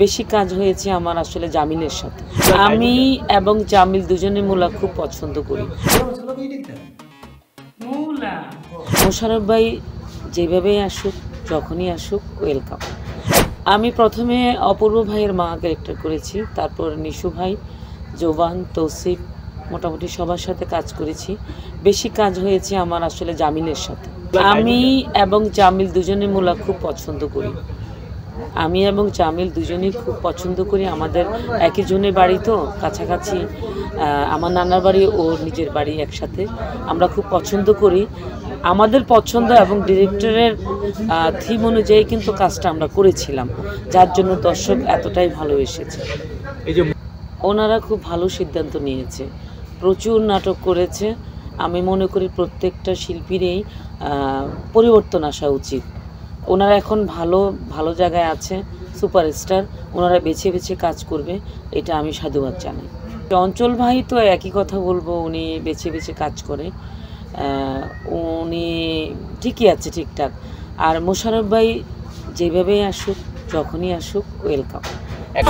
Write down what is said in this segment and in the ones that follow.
বেশি কাজ হয়েছে আমার আসলে জামিলের সাথে। আমি এবং জামিল দুজনে মুলা খুব পছন্দ করি। মোশাররফ ভাই যেভাবেই আসুক, যখনই আসুক, ওয়েলকাম। আমি প্রথমে অপূর্ব ভাইয়ের মা ক্যারেক্টার করেছি, তারপর নিশু ভাই, জোবান, তৌসিফ, মোটামুটি সবার সাথে কাজ করেছি। বেশি কাজ হয়েছে আমার আসলে জামিলের সাথে। আমি এবং জামিল দুজনে মুলা খুব পছন্দ করি। আমি এবং জামিল দুজনেই খুব পছন্দ করি। আমাদের একই জনের বাড়ি তো কাছাকাছি, আমার নানার বাড়ি ওর নিজের বাড়ি একসাথে। আমরা খুব পছন্দ করি। আমাদের পছন্দ এবং ডিরেক্টরের থিম অনুযায়ী কিন্তু কাজটা আমরা করেছিলাম, যার জন্য দর্শক এতটাই ভালোবেসেছে। ওনারা খুব ভালো সিদ্ধান্ত নিয়েছে, প্রচুর নাটক করেছে। আমি মনে করি প্রত্যেকটা শিল্পীরই পরিবর্তন আসা উচিত। ওনারা এখন ভালো ভালো জায়গায় আছে, সুপারস্টার। ওনারা বেছে বেছে কাজ করবে, এটা আমি সাধুবাদ জানাই। চঞ্চল ভাই তো একই কথা বলবো, উনি বেছে বেছে কাজ করে, উনি ঠিকই আছে, ঠিকঠাক। আর মোশাররফ ভাই যেভাবেই আসুক, যখনই আসুক, welcome.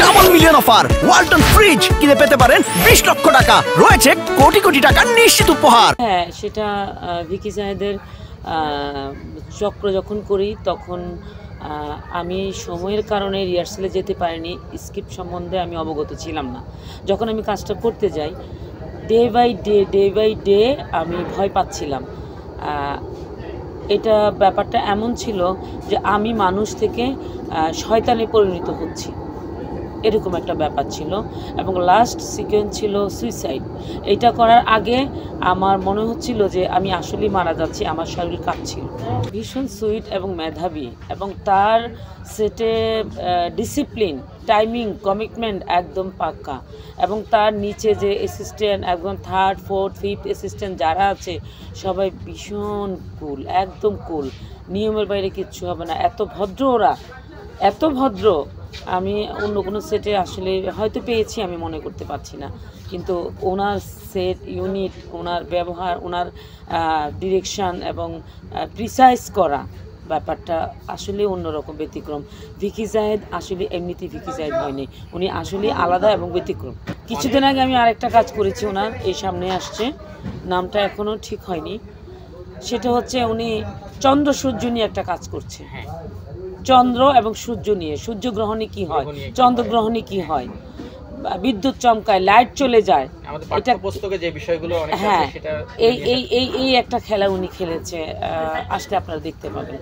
Double million offer Walton fridge কিনে পেতে পারেন 20 লক্ষ টাকা, রয়েছে কোটি কোটি টাকার নিশ্চিত উপহার। হ্যাঁ, সেটা ভিকি জাহেদের চক্র যখন করি তখন আমি সময়ের কারণে রিহার্সালে যেতে পারিনি, স্ক্রিপ্ট সম্বন্ধে আমি অবগত ছিলাম না। যখন আমি কাজটা করতে যাই, ডে বাই ডে আমি ভয় পাচ্ছিলাম। এটা ব্যাপারটা এমন ছিল যে আমি মানুষ থেকে শয়তানে পরিণত হচ্ছি, এরকম একটা ব্যাপার ছিল। এবং লাস্ট সিকোয়েন্স ছিল সুইসাইড। এটা করার আগে আমার মনে হচ্ছিল যে আমি আসলেই মারা যাচ্ছি, আমার শরীর কাঁপছিল। ভীষণ সুইট এবং মেধাবী, এবং তার সেটে ডিসিপ্লিন, টাইমিং, কমিটমেন্ট একদম পাক্কা। এবং তার নিচে যে অ্যাসিস্ট্যান্ট, একদম 3rd, 4th, 5th অ্যাসিস্ট্যান্ট যারা আছে সবাই ভীষণ কুল, একদম কুল, নিয়মের বাইরে কিচ্ছু হবে না। এত ভদ্র ওরা, এত ভদ্র। আমি অন্য কোনো সেটে আসলে হয়তো পেয়েছি, আমি মনে করতে পারছি না। কিন্তু ওনার সেট ইউনিট, ওনার ব্যবহার, ওনার ডিরেকশান এবং প্রিসাইজ করা ব্যাপারটা আসলে অন্যরকম, ব্যতিক্রম। ভিকি জাহেদ আসলে এমনিতেই ভিকি জাহেদ হয়নি, উনি আসলে আলাদা এবং ব্যতিক্রম। কিছুদিন আগে আমি আরেকটা কাজ করেছি ওনার, এই সামনে আসছে, নামটা এখনও ঠিক হয়নি। সেটা হচ্ছে উনি চন্দ্র সূর্য নিয়ে একটা কাজ করছে। চন্দ্র এবং সূর্য নিয়ে, সূর্যগ্রহণে কি হয়, চন্দ্রগ্রহণে কি হয়, বিদ্যুৎ চমকায়, লাইট চলে যায়, এটা পুস্তকে যে বিষয়গুলো অনেক আছে হ্যাঁ, সেটা এই একটা খেলা উনি খেলেছে, আসলে আপনারা দেখতে পাবেন।